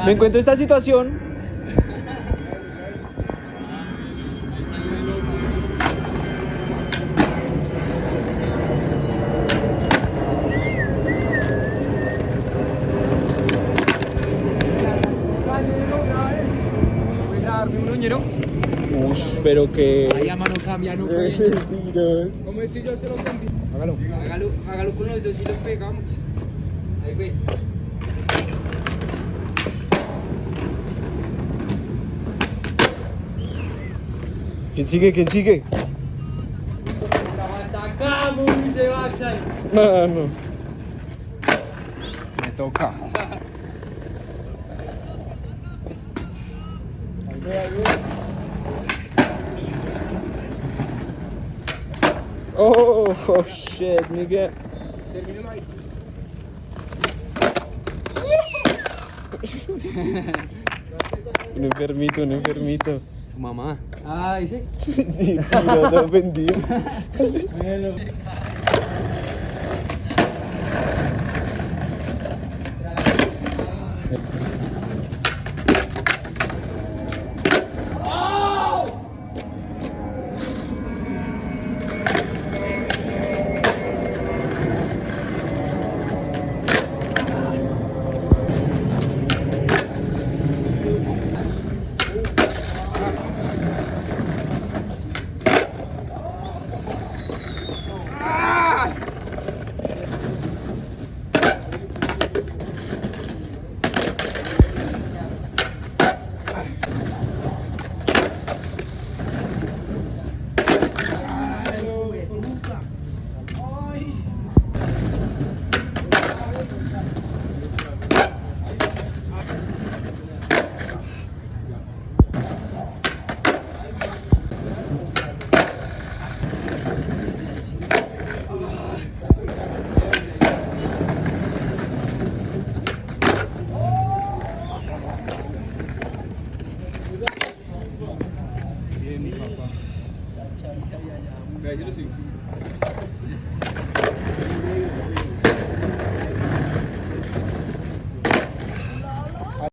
me encuentro esta situación. Ush, pero que... Ahí a mano cambia, no puede. ¿Cómo estoy yo? Se lo cambio. Hágalo con los dos y los pegamos. Ahí ve. ¿Quién sigue? ¿Quién sigue? La atacamos, Sebastián. Mano. Me toca. Oh, shit, nigga. Un enfermito, un enfermito. Tu mamá. Ah, ese. Sí, no, no ofendido.